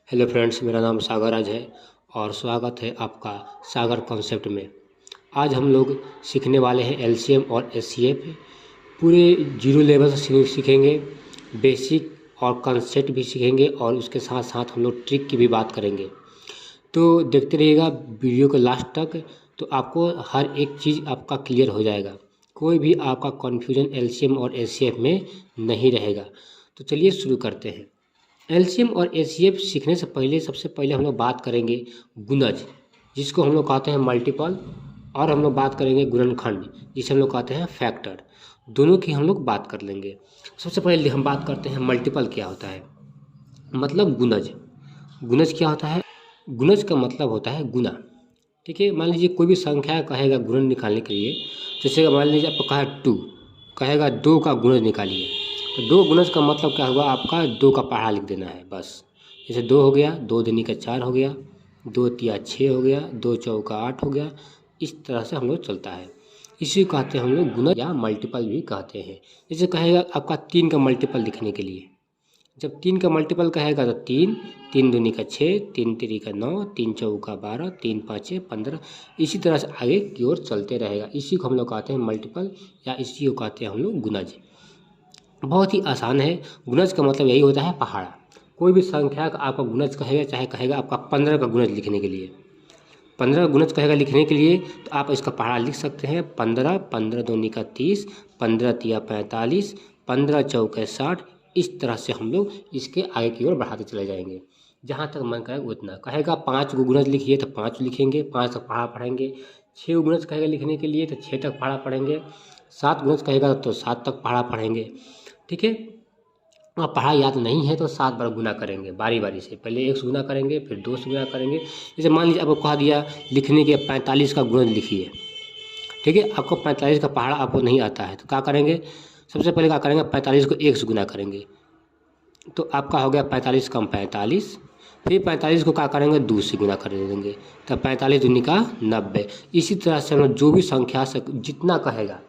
Hello friends, मेरा नाम सागर आज है और स्वागत है आपका सागर कॉन्सेप्ट में। आज हम लोग सीखने वाले हैं एलसीएम और एचसीएफ। पूरे जीरो लेवल से सीखेंगे, बेसिक और कॉन्सेप्ट भी सीखेंगे और उसके साथ साथ हम लोग ट्रिक की भी बात करेंगे। तो देखते रहिएगा वीडियो को लास्ट तक, तो आपको हर एक चीज़ आपका क्लियर हो जाएगा। कोई भी आपका कन्फ्यूजन एलसीएम और एचसीएफ में नहीं रहेगा। तो चलिए शुरू करते हैं। एलसीएम और एचसीएफ सीखने से पहले सबसे पहले हम लोग बात करेंगे गुणज, जिसको हम लोग कहते हैं मल्टीपल, और हम लोग बात करेंगे गुणनखंड, जिसे हम लोग कहते हैं फैक्टर। दोनों की हम लोग बात कर लेंगे। सबसे पहले हम बात करते हैं मल्टीपल क्या होता है, मतलब गुणज। गुणज क्या होता है? गुणज का मतलब होता है गुना। ठीक है, मान लीजिए कोई भी संख्या कहेगा गुणन निकालने के लिए, जैसे मान लीजिए आपको कहा 2, कहेगा 2 का गुणज निकालिए, तो 2 गुणज का मतलब क्या हुआ, आपका 2 का पहाड़ा लिख देना है बस। जैसे 2 हो गया, 2 दूनी का 4 हो गया, 2 तिया 6 हो गया, 2 चौका 8 हो गया। इस तरह से हम लोग चलता है। इसी को कहते हैं हम लोग गुणज या मल्टीपल भी कहते हैं। जैसे कहेगा आपका 3 का मल्टीपल लिखने के लिए, जब 3 का मल्टीपल कहेगा तो 3, 3 दूनी का 6, 3 तिरी का 9, 3 चौका 12, 3 पाँचे 15। इसी तरह से आगे की ओर चलते रहेगा। इसी को हम लोग कहते हैं मल्टीपल या इसी को कहते हैं हम लोग गुणज। बहुत ही आसान है। गुणज का मतलब यही होता है पहाड़ा। कोई भी संख्या का आपका गुणज कहेगा, चाहे कहेगा आपका 15 का गुणज लिखने के लिए, 15 का गुणज कहेगा लिखने के लिए, तो आप इसका पहाड़ा लिख सकते हैं 15, 15 दूनी का 30, 15 तिया 45, 15 चौके 60। इस तरह से हम लोग इसके आगे की ओर बढ़ाते चले जाएंगे जहाँ तक मन करेगा उतना। कहेगा 5 को गुणज लिखिए तो 5 लिखेंगे, 5 तक पहाड़ा पढ़ेंगे। 6 गुणज कहेगा लिखने के लिए तो 6 तक पहाड़ा पढ़ेंगे। 7 गुणज कहेगा तो 7 तक पहाड़ा पढ़ेंगे। ठीक है, और पढ़ा याद नहीं है तो 7 बार गुना करेंगे बारी बारी से। पहले 1 से गुना करेंगे, फिर 2 से गुना करेंगे। जैसे मान लीजिए आपको कहा दिया लिखने के 45 का गुणज लिखिए। ठीक है, आपको 45 का पहाड़ा आपको नहीं आता है तो क्या करेंगे, सबसे पहले क्या करेंगे, 45 को 1 से गुना करेंगे, तो आपका हो गया 45 कम 45। फिर 45 को क्या करेंगे, 2 से गुना कर देंगे, तब 45 दूनी का 90। इसी तरह से हम लोग जो भी संख्या से जितना कहेगा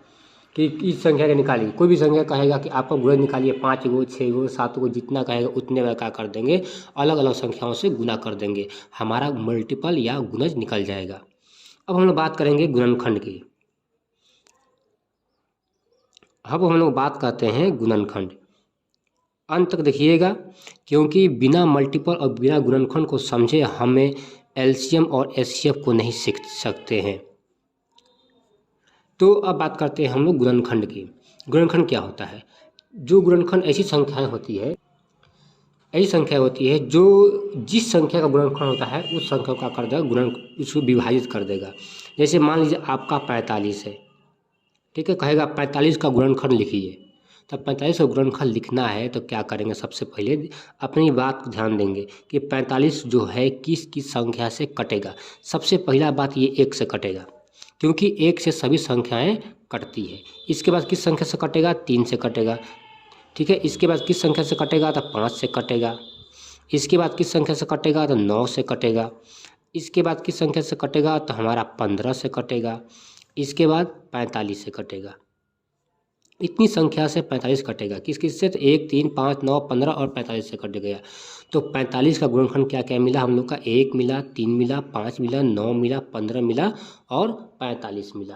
कि इस संख्या का निकालिए, कोई भी संख्या कहेगा कि आपका गुणज निकालिए 5 गो 6 गो 7 गो, जितना कहेगा उतने बार क्या कर देंगे, अलग अलग संख्याओं से गुना कर देंगे, हमारा मल्टीपल या गुणज निकल जाएगा। अब हम लोग बात करेंगे गुणनखंड की। अब हम लोग बात करते हैं गुणनखंड। अंत तक देखिएगा, क्योंकि बिना मल्टीपल और बिना गुणनखंड को समझे हमें एलसीएम और एचसीएफ को नहीं सीख सकते हैं। तो अब बात करते हैं हम लोग गुणनखंड की। गुणनखंड क्या होता है? जो गुणनखंड ऐसी संख्याएं होती है, ऐसी संख्या होती है जो जिस संख्या का गुणनखंड होता है उस संख्या का कर देगा गुणन, उसको विभाजित कर देगा। जैसे मान लीजिए आपका 45 है, ठीक है, कहेगा 45 का गुणनखंड लिखिए, तब 45 का गुणनखंड लिखना है तो क्या करेंगे, सबसे पहले अपनी बात को ध्यान देंगे कि 45 जो है किस किस संख्या से कटेगा। सबसे पहला बात ये 1 से कटेगा, क्योंकि 1 से सभी संख्याएं कटती है। इसके बाद किस संख्या से कटेगा, 3 से कटेगा। ठीक है, इसके बाद किस संख्या से कटेगा, तो 5 से कटेगा। इसके बाद किस संख्या से कटेगा, तो 9 से कटेगा। इसके बाद किस संख्या से कटेगा, तो हमारा 15 से कटेगा। इसके बाद 45 से कटेगा। इतनी संख्या से 45 कटेगा। किस किस से, तो 1 3 5 9 15 और 45 से कट गया। तो 45 का गुणनखंड क्या क्या मिला हम लोग का, 1 मिला, 3 मिला, 5 मिला, 9 मिला, 15 मिला और 45 मिला।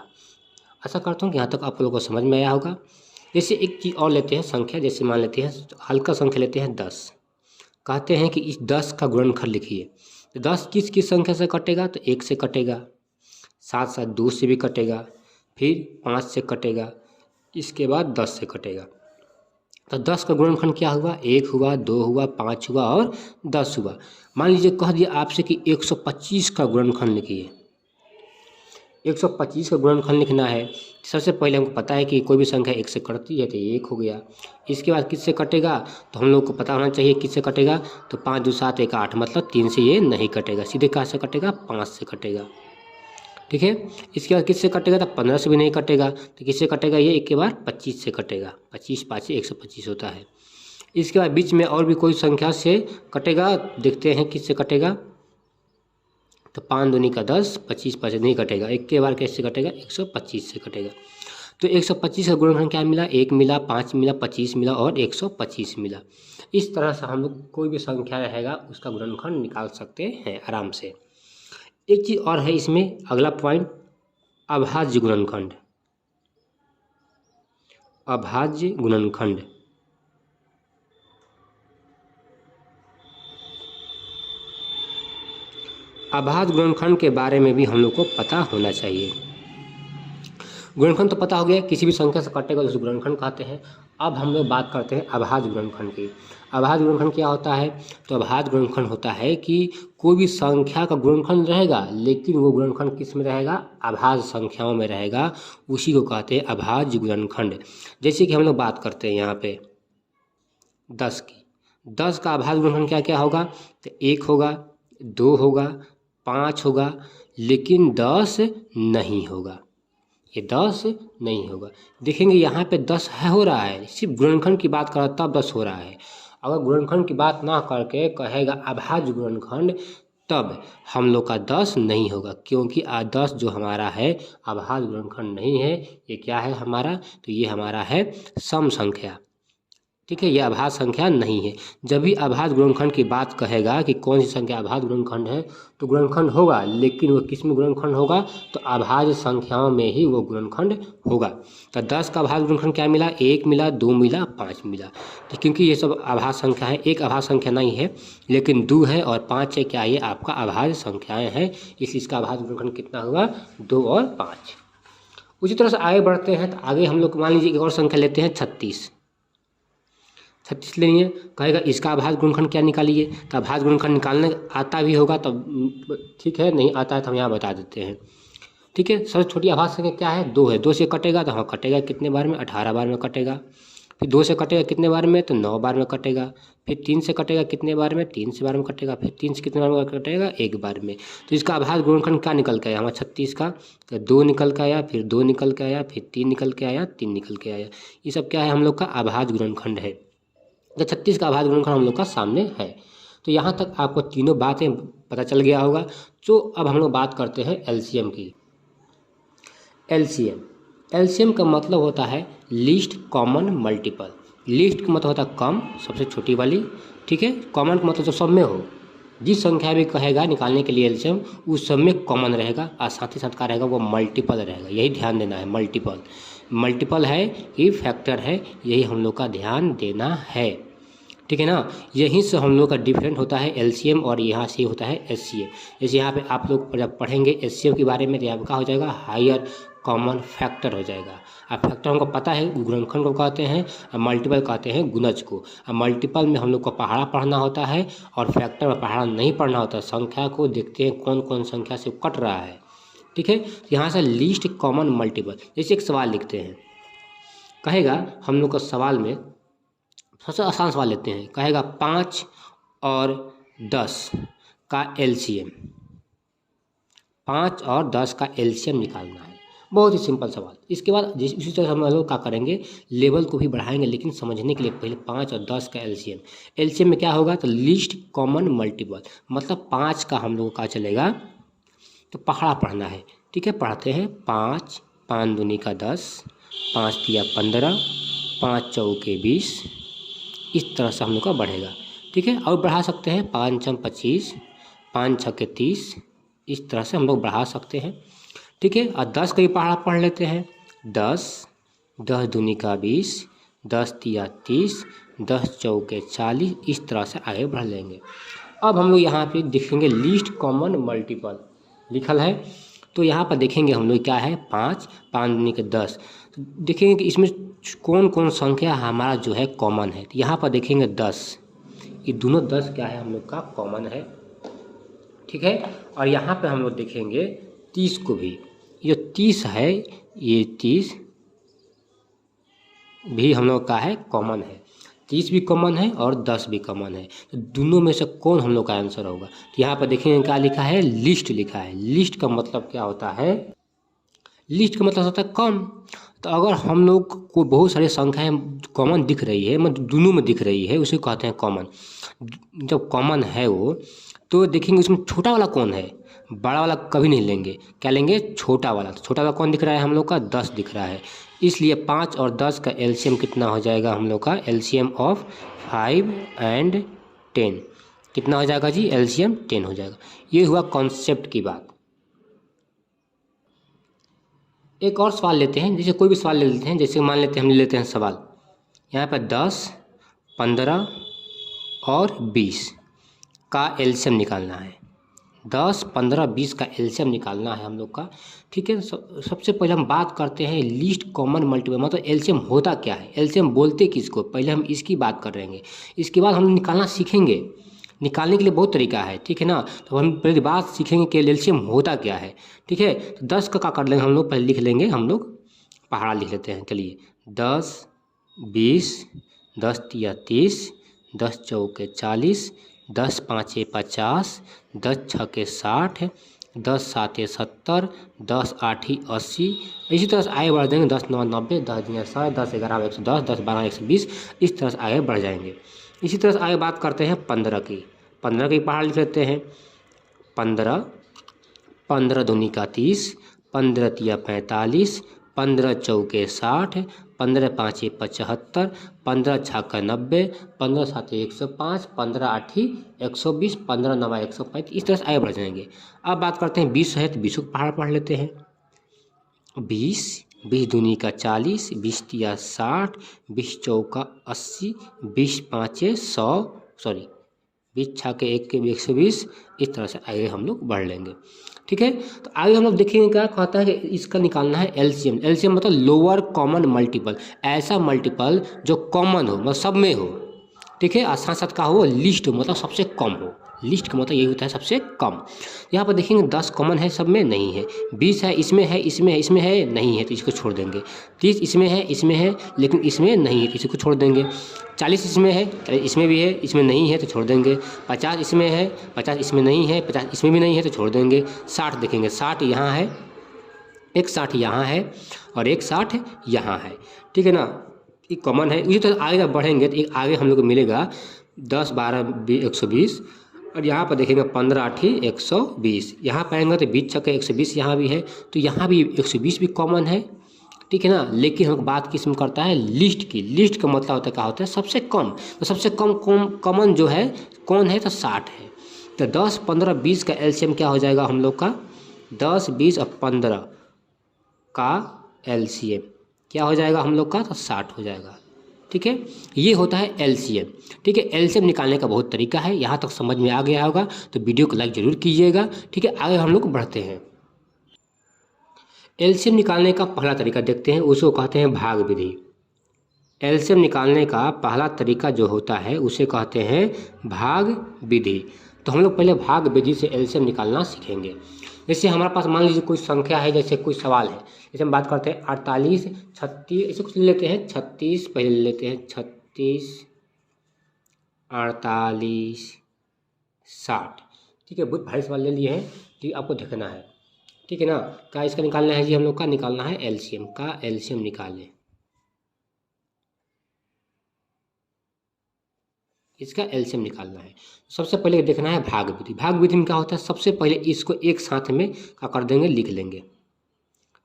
आशा करता हूँ कि यहाँ तक आप लोगों को समझ में आया होगा। जैसे एक चीज़ और लेते हैं संख्या, जैसे मान लेते हैं हल्का संख्या लेते हैं 10। कहते हैं कि इस 10 का गुणनखंड लिखिए, तो 10 किस किस संख्या से कटेगा, तो 1 से कटेगा, साथ साथ 2 से भी कटेगा, फिर 5 से कटेगा, इसके बाद 10 से कटेगा। तो 10 का गुणनखंड क्या हुआ, 1 हुआ, 2 हुआ, 5 हुआ और 10 हुआ। मान लीजिए कह दिया आपसे कि 125 का गुणनखंड लिखिए। 125 का गुणनखंड लिखना है, सबसे पहले हमको पता है कि कोई भी संख्या 1 से कटती है तो 1 हो गया। इसके बाद किससे कटेगा, तो हम लोग को पता होना चाहिए किससे कटेगा, तो 5 2 7 1 8, मतलब 3 से ये नहीं कटेगा, सीधे कहाँ से कटेगा, 5 से कटेगा। ठीक है, इसके बाद किससे कटेगा, तो 15 से भी नहीं कटेगा, तो किससे कटेगा, ये एक के बाद 25 से कटेगा। 25 5 125 होता है। इसके बाद बीच में और भी कोई संख्या से कटेगा, देखते हैं किससे कटेगा, तो 5 दूनी का 10, 25 5 नहीं कटेगा, एक के बार कैसे कटेगा, 125 से कटेगा। तो 125 का गुणनखंड क्या मिला, 1 मिला, 5 मिला, 25 मिला और 125 मिला। इस तरह से हम लोग कोई भी संख्या रहेगा उसका गुणनखंड निकाल सकते हैं आराम से। एक चीज़ और है इसमें, अगला पॉइंट, अभाज्य गुणनखंड। अभाज्य गुणनखंड, अभाज्य गुणनखंड के बारे में भी हम लोग को पता होना चाहिए। गुणनखंड तो पता हो गया, किसी भी संख्या से कटेगा तो उसे गुणनखंड कहते हैं। अब हम लोग बात करते हैं अभाज्य गुणनखंड की। अभाज्य गुणनखंड क्या होता है, तो अभाज्य गुणनखंड होता है कि कोई भी संख्या का गुणनखंड रहेगा लेकिन वो गुणनखंड किस में रहेगा, अभाज्य संख्याओं में रहेगा, उसी को कहते हैं अभाज्य गुणनखंड। जैसे कि हम लोग बात करते हैं यहाँ पे 10 की, 10 का अभाज्य गुणनखंड क्या क्या होगा, तो 1 होगा, 2 होगा, 5 होगा, लेकिन 10 नहीं होगा, ये 10 नहीं होगा। देखेंगे यहाँ पे 10 है हो रहा है, सिर्फ गुणनखंड की बात करा तब 10 हो रहा है। अगर गुणनखंड की बात ना करके कहेगा अभाज्य गुणनखंड, तब हम लोग का 10 नहीं होगा, क्योंकि 10 जो हमारा है अभाज्य गुणनखंड नहीं है। ये क्या है हमारा, तो ये हमारा है सम संख्या, ठीक है, ये अभाज्य संख्या नहीं है। जब भी अभाज्य गुणनखंड की बात कहेगा कि कौन सी संख्या अभाज्य गुणनखंड है, तो गुणनखंड होगा, लेकिन वो किस में गुणनखंड होगा, तो अभाज्य संख्याओं में ही वो गुणनखंड होगा। तो 10 का अभाज्य गुणनखंड क्या मिला, 1 मिला, 2 मिला, 5 मिला। तो क्योंकि ये सब अभाज्य संख्या है, एक अभाज्य संख्या नहीं है, लेकिन 2 है और 5 है, क्या ये आपका अभाज्य संख्याएँ हैं, इसलिए इसका अभाज्य गुणनखंड कितना हुआ, 2 और 5। उसी तरह से आगे बढ़ते हैं, तो आगे हम लोग मान लीजिए एक और संख्या लेते हैं 36 लेंगे, कहेगा इसका अभाज्य गुणनखंड क्या निकालिए, तो अभाज्य गुणनखंड निकालने आता भी होगा तब ठीक है, नहीं आता है तो हम यहाँ बता देते हैं, ठीक है। सबसे छोटी अभाज्य संख्या क्या है, 2 है, 2 से कटेगा तो हाँ कटेगा कितने बार में, 18 बार में कटेगा। फिर 2 से कटेगा कितने बार में, तो 9 बार में कटेगा। फिर 3 से कटेगा कितने बार में, 3 से बार में कटेगा। फिर 3 से कितने बार में कटेगा, 1 बार में। तो इसका अभाज्य गुणनखंड क्या निकल के आया हमारा 36 का, तो 2 निकल के आया, फिर 2 निकल के आया, फिर 3 निकल के आया, 3 निकल के आया। ये सब क्या है, हम लोग का अभाज्य गुणनखंड है। तो 36 का अभाज्य गुणनखंड हम लोग का सामने है। तो यहाँ तक आपको तीनों बातें पता चल गया होगा। तो अब हम लोग बात करते हैं एलसीएम की। एलसीएम का मतलब होता है लीस्ट कॉमन मल्टीपल। लीस्ट का मतलब होता है कम, सबसे छोटी वाली, ठीक है। कॉमन का मतलब जो सब में हो, जिस संख्या भी कहेगा निकालने के लिए एलसीएम, उस सब में कॉमन रहेगा और साथ ही साथ क्या रहेगा, वो मल्टीपल रहेगा। यही ध्यान देना है, मल्टीपल, मल्टीपल है कि फैक्टर है, यही हम लोग का ध्यान देना है, ठीक है ना। यहीं से हम लोग का डिफरेंट होता है एलसीएम और यहाँ से होता है एचसीएफ। जैसे यहाँ पे आप लोग जब पढ़ेंगे एचसीएफ के बारे में, तो यहाँ क्या हो जाएगा, हायर कॉमन फैक्टर हो जाएगा। अब फैक्टर हमको पता है गुणनखंड को कहते हैं, और मल्टीपल कहते हैं गुणज को। अब मल्टीपल में हम लोग को पहाड़ा पढ़ना होता है और फैक्टर में पहाड़ा नहीं पढ़ना होता। संख्या को देखते हैं कौन कौन संख्या से कट रहा है, ठीक है। यहाँ से लीस्ट कॉमन मल्टीपल, जैसे एक सवाल लिखते हैं, कहेगा हम लोग का सवाल में सबसे आसान सवाल लेते हैं, कहेगा 5 और 10 का एलसीएम, 5 और 10 का एलसीएम निकालना है। बहुत ही सिंपल सवाल। इसके बाद इसी तरह हम लोग क्या करेंगे, लेवल को भी बढ़ाएंगे, लेकिन समझने के लिए पहले 5 और 10 का एलसीएम। एलसीएम में क्या होगा, तो लीस्ट कॉमन मल्टीपल, मतलब 5 का हम लोग का चलेगा, तो पहाड़ा पढ़ना है, ठीक है। पढ़ते हैं 5, 5 दूनी का 10, 5 तिया 15, 5 चौके 20, इस तरह से हम लोग का बढ़ेगा, ठीक है। और बढ़ा सकते हैं 5 छम 25, 5 छक्के 30, इस तरह से हम लोग बढ़ा सकते हैं, ठीक है। और 10 का भी पहाड़ा पढ़ लेते हैं, 10, 10 दूनी का 20, 10 तिया 30, 10 चौके 40, इस तरह से आगे बढ़ लेंगे। अब हम लोग यहाँ पे देखेंगे लीस्ट कॉमन मल्टीपल लिखल है, तो यहाँ पर देखेंगे हम लोग क्या है, 5, 5 दूनी के 10, तो देखेंगे कि इसमें कौन कौन संख्या हमारा जो है कॉमन है। तो यहाँ पर देखेंगे 10, ये दोनों 10 क्या है हम लोग का कॉमन है, ठीक है। और यहाँ पे हम लोग देखेंगे 30 को भी, ये 30 है, ये 30 भी हम लोग का है कॉमन है, 30 भी कॉमन है और 10 भी कॉमन है। तो दोनों में से कौन हम लोग का आंसर होगा, तो यहाँ पर देखेंगे क्या लिखा है, लिस्ट लिखा है। लिस्ट का मतलब क्या होता है, लिस्ट का मतलब होता है कम। तो अगर हम लोग को बहुत सारी संख्याएं कॉमन दिख रही है, मतलब दोनों में दिख रही है, उसे कहते हैं कॉमन। जब कॉमन है वो, तो देखेंगे उसमें छोटा वाला कौन है, बड़ा वाला कभी नहीं लेंगे, क्या लेंगे, छोटा वाला। तो छोटा वाला कौन दिख रहा है हम लोग का, 10 दिख रहा है। इसलिए 5 और 10 का एलसीएम कितना हो जाएगा हम लोग का, एलसीएम ऑफ 5 एंड 10 कितना हो जाएगा जी, एलसीएम 10 हो जाएगा। ये हुआ कॉन्सेप्ट की बात। एक और सवाल लेते हैं, जैसे कोई भी सवाल ले लेते हैं, जैसे मान लेते हैं हम ले लेते हैं सवाल यहाँ पर 10, 15 और 20 का एलसीएम निकालना है। 10, 15, 20 का एलसीएम निकालना है हम लोग का, ठीक है। सबसे पहले हम बात करते हैं लीस्ट कॉमन मल्टीपल, मतलब एलसीएम होता क्या है, एलसीएम बोलते किसको, पहले हम इसकी बात कर रहेंगे। इसके बाद हम निकालना सीखेंगे। निकालने के लिए बहुत तरीका है, ठीक है ना। तो हम पहले बात सीखेंगे कि एलसीएम होता क्या है, ठीक है। तो 10 का क्या कर लेंगे हम लोग, पहले लिख लेंगे हम लोग, पहाड़ा लिख लेते हैं। चलिए 10, 20, 10 तिया 30, 10 चौके 40, 10 पाँचे 50, 10 छके 60, 10 साते 70, 10 आठी 80। इसी तरह से आगे बढ़ जाएंगे, 10 9 90, 10 दिया 100, 10 11 110, 10 12 120, इस तरह से आगे बढ़ जाएंगे। इसी तरह से आगे बात करते हैं 15 की। 15 की पहाड़ लिख लेते हैं। 15, 15 दूनी का 30, 15 तिया 45, 15 चौके 60, 15 पाँचे 75, 15 छक्का 90, 15 साते 105, 15 आठी 120, 15 नवा 135, इस तरह से आगे बढ़ जाएंगे। अब बात करते हैं 20 है, तो 20 को पहाड़ पढ़ लेते हैं। 20, 20 दूनी का 40, 20 तिया 60, 20 चौका 80, 20 पाँचे 100, सॉरी 20 छक्के 1 के 120, इस तरह से आगे हम लोग बढ़ लेंगे, ठीक है। तो आगे हम लोग देखेंगे क्या कहता है कि इसका निकालना है एलसीएम। एलसीएम मतलब लोअर कॉमन मल्टीपल, ऐसा मल्टीपल जो कॉमन हो, मतलब सब में हो, ठीक है। और साथ साथ का हो लिस्ट हो, मतलब सबसे कम हो। लिस्ट का मतलब यही होता है सबसे कम। यहाँ पर देखेंगे 10 कॉमन है, सब में नहीं है। 20 है, इसमें है, इसमें है, इसमें है, नहीं है, तो इसको छोड़ देंगे। 30 इसमें है, लेकिन इसमें नहीं है, तो इसको छोड़ देंगे। 40 इसमें है, इसमें भी है, इसमें नहीं है, तो छोड़ देंगे। 50 इसमें है, 50 इसमें नहीं है, 50 इसमें भी नहीं है, तो छोड़ देंगे। 60 देखेंगे, 60 यहाँ है, एक 60 यहाँ है और एक 60 यहाँ है, ठीक है ना। ये कॉमन है। इसी तरह आगे जब बढ़ेंगे तो एक आगे हम लोग को मिलेगा 10 12 120, और यहाँ पर देखेंगे 15 आठी 120, यहाँ पाएंगे तो 20 छक्के 120 यहाँ भी है, तो यहाँ भी 120 भी कॉमन है, ठीक है ना। लेकिन हम बात किस में करता है, लिस्ट की। लिस्ट का मतलब होता है क्या होता है, सबसे कम। तो सबसे कम कॉमन जो है कौन है, तो 60 है। तो 10 15 20 का एलसीएम क्या हो जाएगा हम लोग का, 10 20 और 15 का एलसीएम क्या हो जाएगा हम लोग का, तो 60 हो जाएगा, ठीक है। ये होता है एलसीएम, ठीक है। एलसीएम निकालने का बहुत तरीका है, यहाँ तक समझ में आ गया होगा तो वीडियो को लाइक जरूर कीजिएगा, ठीक है। आगे हम लोग बढ़ते हैं। एलसीएम निकालने का पहला तरीका देखते हैं, उसको कहते हैं भाग विधि। एलसीएम निकालने का पहला तरीका जो होता है उसे कहते हैं भाग विधि। तो हम लोग पहले भाग विधि से एलसीएम निकालना सीखेंगे। जैसे हमारे पास मान लीजिए कोई संख्या है, जैसे कोई सवाल है, जैसे हम बात करते हैं 48 36, ऐसे कुछ ले लेते हैं। 36 पहले ले लेते हैं, 36 48 60, ठीक है। बहुत भारी सवाल ले लिए हैं, ठीक, आपको देखना है, ठीक है ना। क्या इसका निकालना है जी, हम लोग का निकालना है एलसीएम का। एलसीएम निकालें, इसका एलसीएम निकालना है। सबसे पहले देखना है भाग विधि। भाग विधि में क्या होता है, सबसे पहले इसको एक साथ में क्या कर देंगे, लिख लेंगे।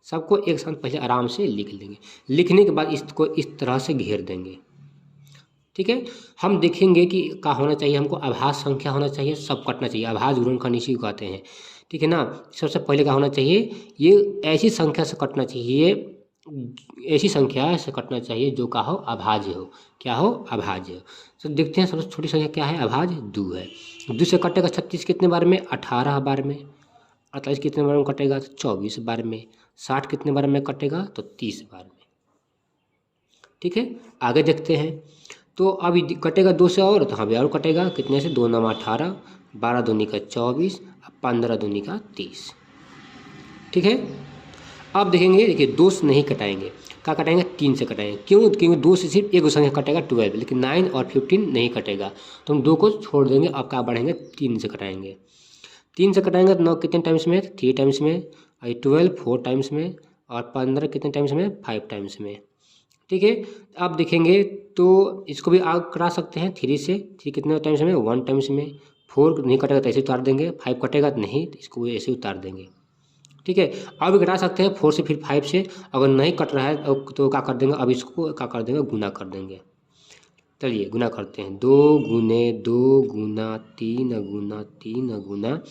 सबको एक साथ पहले आराम से लिख लेंगे। लिखने के बाद इसको इस तरह से घेर देंगे, ठीक है। हम देखेंगे कि क्या होना चाहिए, हमको आभाज्य संख्या होना चाहिए, सब कटना चाहिए। आभाज्य गुणनखंड इसी को कहते हैं, ठीक है ना। सबसे पहले क्या होना चाहिए, ये ऐसी संख्या से कटना चाहिए, ऐसी संख्या से कटना चाहिए जो का हो अभाज्य हो। क्या हो, अभाज्य हो। तो देखते हैं सबसे छोटी संख्या क्या है, अभाज्य 2 है। 2 से कटेगा 36 कितने बार में, 18 बार में। 48 कितने बार में कटेगा, तो 24 बार में। 60 कितने बार में कटेगा, तो 30 बार में, ठीक है। आगे देखते हैं, तो अभी कटेगा 2 से और, तो हाँ भी और कटेगा, कितने से, 2 9 18, 12 दूनी का 24, 15 दूनी का 30, ठीक है। अब देखेंगे, देखिए 2 से नहीं कटाएंगे, क्या कटाएंगे, 3 से कटाएंगे। क्यों, क्योंकि 2 से सिर्फ एक संख्या कटेगा 12, लेकिन 9 और 15 नहीं कटेगा, तो हम 2 को छोड़ देंगे। अब क्या बढ़ेंगे, 3 से कटाएंगे। 3 से कटाएंगे तो 9 कितने टाइम्स में, 3 टाइम्स में, और 12 4 टाइम्स में, और 15 कितने टाइम्स में, 5 टाइम्स में, ठीक है। अब देखेंगे तो इसको भी आगे करा सकते हैं 3 से। 3 कितने टाइम्स में, 1 टाइम्स में। 4 नहीं कटेगा तो ऐसे उतार देंगे। 5 कटेगा तो नहीं, तो इसको ऐसे उतार देंगे, ठीक है। अब घटा सकते हैं 4 से फिर 5 से, अगर नहीं कट रहा है तो क्या कर देंगे, अब इसको क्या कर देंगे, गुना कर देंगे। चलिए गुना करते हैं, 2 गुने 2 गुना 3 गुना 3 गुना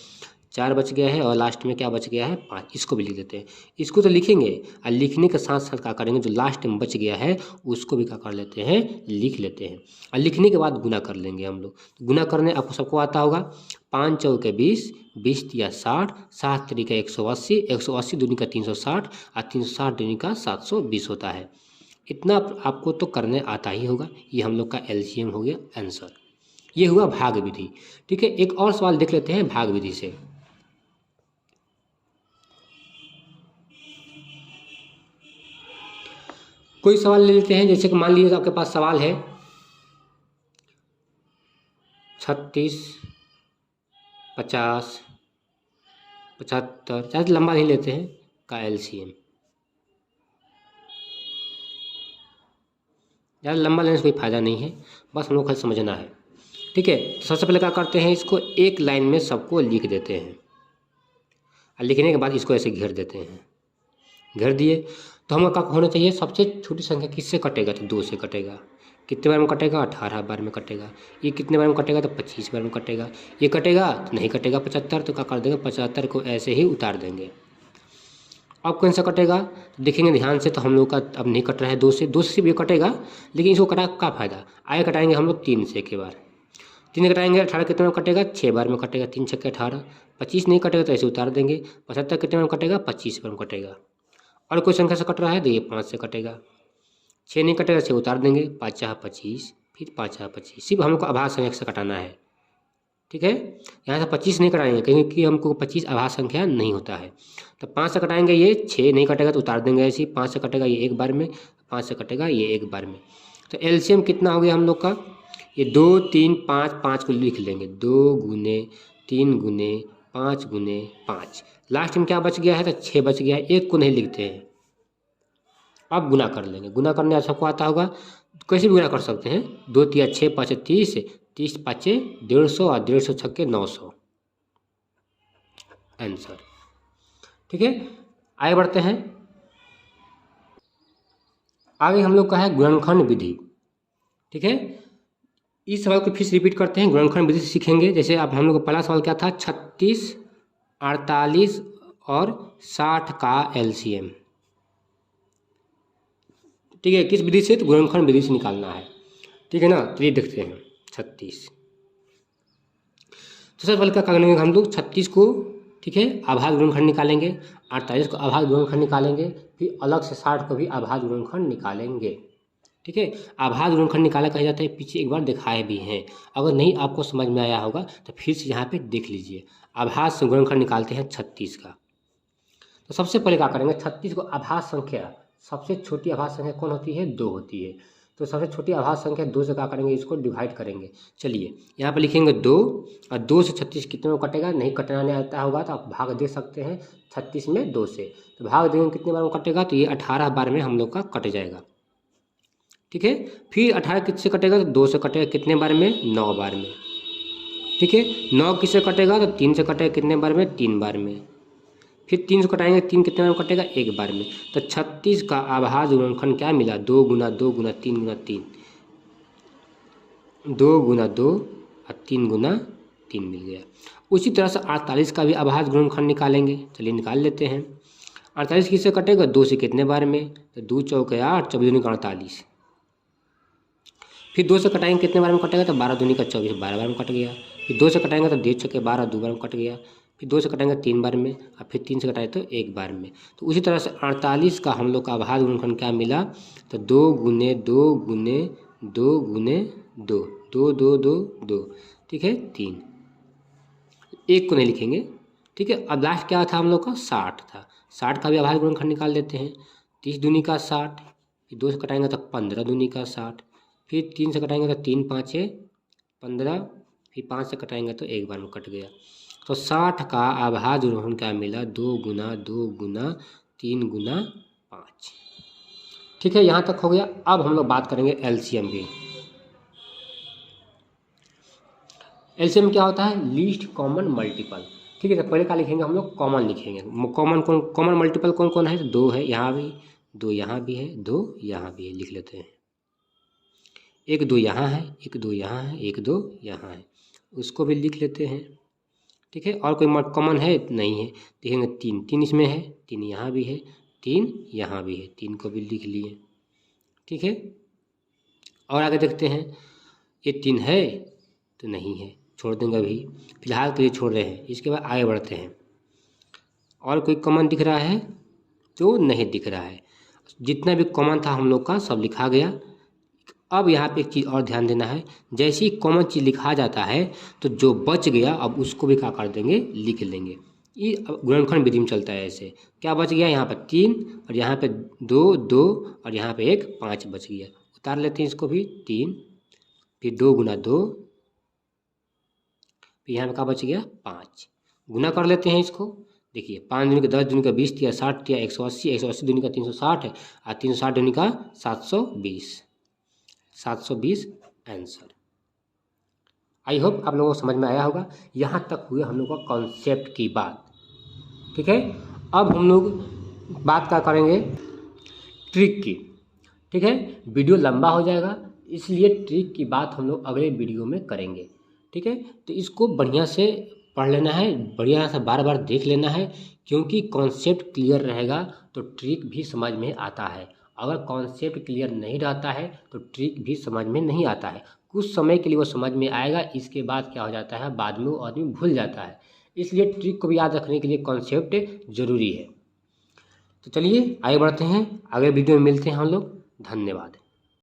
4 बच गया है, और लास्ट में क्या बच गया है 5, इसको भी लिख देते हैं। इसको तो लिखेंगे और लिखने के साथ साथ क्या करेंगे, जो लास्ट में बच गया है उसको भी क्या कर लेते हैं, लिख लेते हैं, और लिखने के बाद गुना कर लेंगे हम लोग। गुना करने आपको सबको आता होगा, 5 चौके 20, 20 तिया 60, 7 तरीका 180, 180 दूनी का 360, और 360 दूनी का 720 होता है। इतना आपको तो करने आता ही होगा। ये हम लोग का एलसीएम हो गया आंसर। ये हुआ भाग विधि। ठीक है, एक और सवाल देख लेते हैं भाग विधि से। कोई सवाल ले लेते हैं, जैसे कि मान लीजिए आपके पास सवाल है 36, 50, 75, ज़्यादा लंबा नहीं लेते हैं, का एलसीएम। ज़्यादा लंबा लेने से कोई फ़ायदा नहीं है, बस हम लोग को समझना है। ठीक है, तो सबसे पहले क्या करते हैं, इसको एक लाइन में सबको लिख देते हैं, और लिखने के बाद इसको ऐसे घेर देते हैं। घेर दिए तो हमें क्या होना चाहिए, सबसे छोटी संख्या किससे कटेगा, तो 2 से कटेगा। कितने बार में कटेगा, 18 बार में कटेगा। ये कितने बार में कटेगा, तो 25 बार में कटेगा। ये कटेगा तो नहीं कटेगा 75, तो क्या कर देंगे, 75 को ऐसे ही उतार देंगे। अब कौन सा कटेगा, तो देखेंगे ध्यान से, तो हम लोग का अब नहीं कट रहा है 2 से, 2 से भी कटेगा, लेकिन इसको कटा का फायदा, आगे कटाएंगे हम लोग 3 से के बार। 3 कटाएंगे, 18 कितने में कटेगा, 6 बार में कटेगा, 3 छक्के 18। 25 नहीं कटेगा तो ऐसे उतार देंगे। 75 कितने में कटेगा, 25 बार में कटेगा। और कोई संख्या से कट रहा है तो ये 5 से कटेगा। 6 नहीं कटेगा, 6 उतार देंगे, 5 चाह 25, फिर 5 चाह 25। सिर्फ हमको आभास संख्या से कटाना है। ठीक है, यहाँ से 25 नहीं कटाएंगे क्योंकि हमको 25 आभास संख्या नहीं होता है। तो 5 से कटाएंगे, ये 6 नहीं कटेगा तो उतार देंगे ऐसे ही। 5 से कटेगा ये एक बार में, 5 से कटेगा ये एक बार में। तो एलसीएम कितना हो गया हम लोग का, ये 2 3 5, 5 को लिख लेंगे, 2 गुने 3 गुने 5 गुने 5। लास्ट में क्या बच गया है, तो 6 बच गया है, 1 को नहीं लिखते हैं। अब गुना कर लेंगे, गुना करने सबको आता होगा, कैसे भी गुना कर सकते हैं। 2 तिया 6, 5 30, 30 5 150, और 150 छक्के 900 आंसर। ठीक है, आगे बढ़ते हैं। आगे हम लोग का है गुणनखंड विधि। ठीक है, इस सवाल को फिर से रिपीट करते हैं, गुणनखंड विधि से सीखेंगे। जैसे अब हम लोग का पहला सवाल क्या था, 36, 48 और 60 का एलसीएम। ठीक है, किस विधि से, तो गुणनखंड विधि से निकालना है। ठीक है ना, तो ये देखते हैं 36। तो सबसे पहले क्या करेंगे हम लोग, 36 को, ठीक है, आभाज्य गुणनखंड निकालेंगे, 48 को आभाज्य गुणनखंड निकालेंगे, फिर अलग से 60 को भी आभाज्य गुणनखंड निकालेंगे। ठीक है, आभाज्य गुणनखंड निकाला कहा जाता है, पीछे एक बार दिखाए भी हैं। अगर नहीं आपको समझ में आया होगा तो फिर से यहाँ पे देख लीजिए। आभाज्य गुणनखंड निकालते हैं 36 का। तो सबसे पहले क्या करेंगे, 36 को आभाज्य संख्या, सबसे छोटी आभाज्य संख्या कौन होती है, 2 होती है। तो सबसे छोटी आभाज्य संख्या 2 से क्या करेंगे, इसको डिवाइड करेंगे। चलिए यहाँ पर लिखेंगे 2, और 2 से 36 कितने में कटेगा, नहीं कटना नहीं आता होगा तो आप भाग दे सकते हैं 36 में 2 से। तो भाग देंगे कितने बार में कटेगा, तो ये 18 बार में हम लोग का कट जाएगा। ठीक है, फिर 18 किससे कटेगा, तो 2 से कटेगा कितने बार में, 9 बार में। ठीक है, 9 किससे कटेगा, तो 3 से कटेगा कितने बार में, 3 बार में। फिर 3 से कटाएंगे, 3 कितने बार में कटेगा, एक बार में। तो 36 का आभाज्य गुणनखंड क्या मिला, 2 गुना 2 गुना 3 गुना 3, 2 गुना 2 और 3 गुना 3 मिल गया। उसी तरह से 48 का भी आभाज्य गुणनखंड निकालेंगे। चलिए निकाल लेते हैं। 48 किससे कटेगा, 2 से कितने बार में, तो 2 चौके 8, 24 दूनी का 48। फिर 2 से कटाएंगे कितने बार में कटेगा, तो 12 दूनी का 24, 12 बार में कट गया। फिर 2 से कटाएंगे तो 1 छक्के 12, 2 बार में कट गया। फिर 2 से कटाएंगे 3 बार में, और फिर 3 से कटाए तो 1 बार में। तो उसी तरह से 48 का हम लोग का आभाज्य गुणनखंड क्या मिला, तो 2 गुने 2 गुने 2 गुने 2, 2 2 2 2, ठीक है 3, 1 को नहीं लिखेंगे। ठीक है, अब लास्ट क्या था हम लोग का, 60 था। 60 का भी आभाज्य गुणनखंड निकाल लेते हैं। 30 दूनी का 60, फिर 2 से कटाएंगे तो 15 दूनी का 60, फिर 3 से कटाएंगे तो 3 5 15, फिर 5 से कटाएंगे तो 1 बार में कट गया। तो 60 का आभाज्य गुणनखंड क्या मिला, 2 गुना 2 गुना 3 गुना 5। ठीक है, यहाँ तक हो गया। अब हम लोग बात करेंगे एलसीएम की। एलसीएम क्या होता है, लीस्ट कॉमन मल्टीपल। ठीक है। तो पहले क्या लिखेंगे हम लोग, कॉमन लिखेंगे। कॉमन मल्टीपल कौन कौन है, तो 2 है, यहाँ भी 2, यहाँ भी है 2, यहाँ भी है, लिख लेते हैं। 1 2 यहाँ है, 1 2 यहाँ है, 1 2 यहाँ है, उसको भी लिख लेते हैं। ठीक है। और कोई कॉमन है नहीं है, देखेंगे 3 3 इसमें है, 3 यहाँ भी है, 3 यहाँ भी है, 3 को भी लिख लिए। ठीक है। और आगे देखते हैं, ये 3 है तो नहीं है, छोड़ देंगे अभी, फिलहाल के लिए छोड़ रहे हैं। इसके बाद आगे बढ़ते हैं, और कोई कॉमन दिख रहा है तो नहीं दिख रहा है। जितना भी कॉमन था हम लोग का सब लिखा गया। अब यहाँ पे एक चीज़ और ध्यान देना है, जैसे ही कॉमन चीज़ लिखा जाता है तो जो बच गया अब उसको भी क्या कर देंगे, लिख लेंगे। ये गुणनखंड विधि में चलता है ऐसे। क्या बच गया, यहाँ पर 3 और यहाँ पे 2 2 और यहाँ पे 1 5 बच गया। उतार लेते हैं इसको भी, 3 फिर 2 गुना 2, फिर यहाँ पे क्या बच गया 5। गुना कर लेते हैं इसको, देखिए 5 दूनी का 10, दूनी का 20 दिया, 60 दिया, 180, 180 दूनी का 360 है, और 360 दूनी का 720, 720 आंसर। आई होप आप लोगों को समझ में आया होगा। यहाँ तक हुए हम लोग का कॉन्सेप्ट की बात। ठीक है। अब हम लोग बात क्या करेंगे, ट्रिक की। ठीक है। वीडियो लंबा हो जाएगा, इसलिए ट्रिक की बात हम लोग अगले वीडियो में करेंगे। ठीक है। तो इसको बढ़िया से पढ़ लेना है, बढ़िया से बार बार देख लेना है, क्योंकि कॉन्सेप्ट क्लियर रहेगा तो ट्रिक भी समझ में आता है। अगर कॉन्सेप्ट क्लियर नहीं रहता है तो ट्रिक भी समझ में नहीं आता है। कुछ समय के लिए वो समझ में आएगा, इसके बाद क्या हो जाता है, बाद में वो आदमी भूल जाता है। इसलिए ट्रिक को भी याद रखने के लिए कॉन्सेप्ट जरूरी है। तो चलिए आगे बढ़ते हैं, अगले वीडियो में मिलते हैं हम लोग। धन्यवाद।